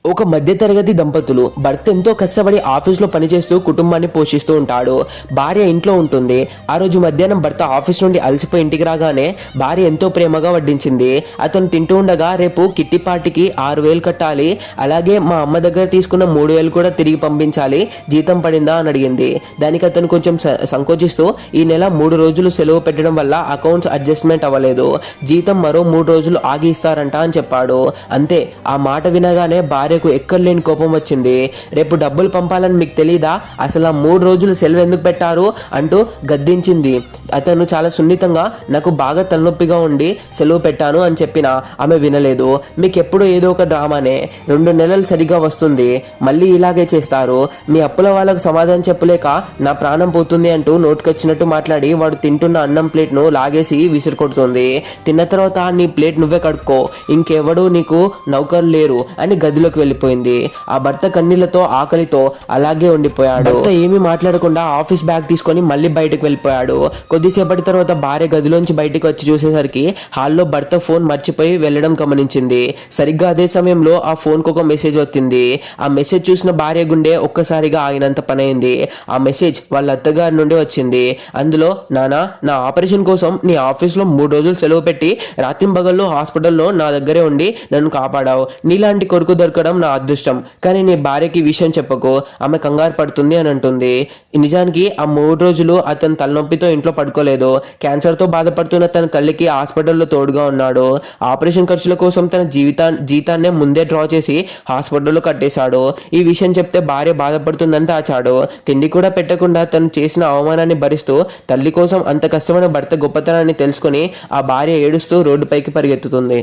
ఒక మధ్యతరగతి దంపతులు. భర్త ఎంతో కష్టపడి ఆఫీస్లో పనిచేస్తూ కుటుంబాన్ని పోషిస్తూ ఉంటాడు. భార్య ఇంట్లో ఉంటుంది. ఆ రోజు మధ్యాహ్నం భర్త ఆఫీస్ నుండి అలసిపోయి ఇంటికి రాగానే భార్య ఎంతో ప్రేమగా వడ్డించింది. అతను తింటూ ఉండగా, రేపు కిట్టి పార్టీకి 6,000 కట్టాలి, అలాగే మా అమ్మ దగ్గర తీసుకున్న 3,000 కూడా తిరిగి పంపించాలి, జీతం పడిందా అని అడిగింది. దానికి అతను కొంచెం సంకోచిస్తూ, ఈ నెల 3 రోజులు సెలవు పెట్టడం వల్ల అకౌంట్స్ అడ్జస్ట్మెంట్ అవ్వలేదు, జీతం మరో 3 రోజులు ఆగి ఇస్తారంట అని చెప్పాడు. అంతే. ఆ మాట వినగానే భార్యకు ఎక్కర్లేని కోపం వచ్చింది. రేపు డబ్బులు పంపాలని మీకు తెలీదా, అసలు ఆ 3 రోజులు సెలవు ఎందుకు పెట్టారు అంటూ గద్దించింది. అతను చాలా సున్నితంగా, నాకు బాగా తలనొప్పిగా ఉండి సెలవు పెట్టాను అని చెప్పినా ఆమె వినలేదు. మీకు ఎప్పుడు ఏదో ఒక డ్రామానే, 2 నెలలు సరిగా వస్తుంది, మళ్ళీ ఇలాగే చేస్తారు, మీ అప్పుల వాళ్ళకు సమాధానం చెప్పలేక నా ప్రాణం పోతుంది అంటూ నోటుకొచ్చినట్టు మాట్లాడి వాడు తింటున్న అన్నం ప్లేట్ను లాగేసి విసిరు కొడుతుంది. తిన్న తర్వాత నీ ప్లేట్ నువ్వే కడుక్కో, ఇంకెవడూ నీకు నౌకరు లేరు అని గదిలోకి వెళ్ళిపోయింది. ఆ భర్త కన్నీళ్లతో ఆకలితో అలాగే ఉండిపోయాడు. భర్త ఏమీ మాట్లాడకుండా ఆఫీస్ బ్యాగ్ తీసుకొని మళ్ళీ బయటకు వెళ్ళిపోయాడు. కొద్దిసేపటి తర్వాత భార్య గదిలోంచి బయటకు వచ్చి చూసేసరికి హాల్లో భర్త ఫోన్ మర్చిపోయి వెళ్ళడం గమనించింది. సరిగ్గా అదే సమయంలో ఆ ఫోన్కు ఒక మెసేజ్ వచ్చింది. ఆ మెసేజ్ చూసిన భార్య గుండె ఒక్కసారిగా ఆగినంత పనైంది. ఆ మెసేజ్ వాళ్ళ అత్తగారి నుండి వచ్చింది. అందులో, నానా, నా ఆపరేషన్ కోసం నీ ఆఫీస్లో 3 రోజులు సెలవు పెట్టి రాత్రింబగళ్ళు హాస్పిటల్లో నా దగ్గరే ఉండి నన్ను కాపాడావు, నీలాంటి కొడుకు దొరకడం నా అదృష్టం, కానీ నీ భార్యకి విషయం చెప్పకు, ఆమె కంగారు పడుతుంది అని అంటుంది. నిజానికి ఆ 3 రోజులు అతను తలనొప్పితో ఇంట్లో పడుకోలేదు. క్యాన్సర్తో బాధపడుతున్న తన తల్లికి హాస్పిటల్లో తోడుగా ఉన్నాడు. ఆపరేషన్ ఖర్చుల కోసం తన జీతాన్నే ముందే డ్రా చేసి హాస్పిటల్లో కట్టేశాడు. ఈ విషయం చెప్తే భార్య బాధపడుతుందని దాచాడు. తిండి కూడా పెట్టకుండా తను చేసిన అవమానాన్ని భరిస్తూ తల్లి కోసం అంత కష్టమైన భర్త గొప్పతనాన్ని తెలుసుకుని ఆ భార్య ఏడుస్తూ రోడ్డుపైకి పరిగెత్తుతుంది.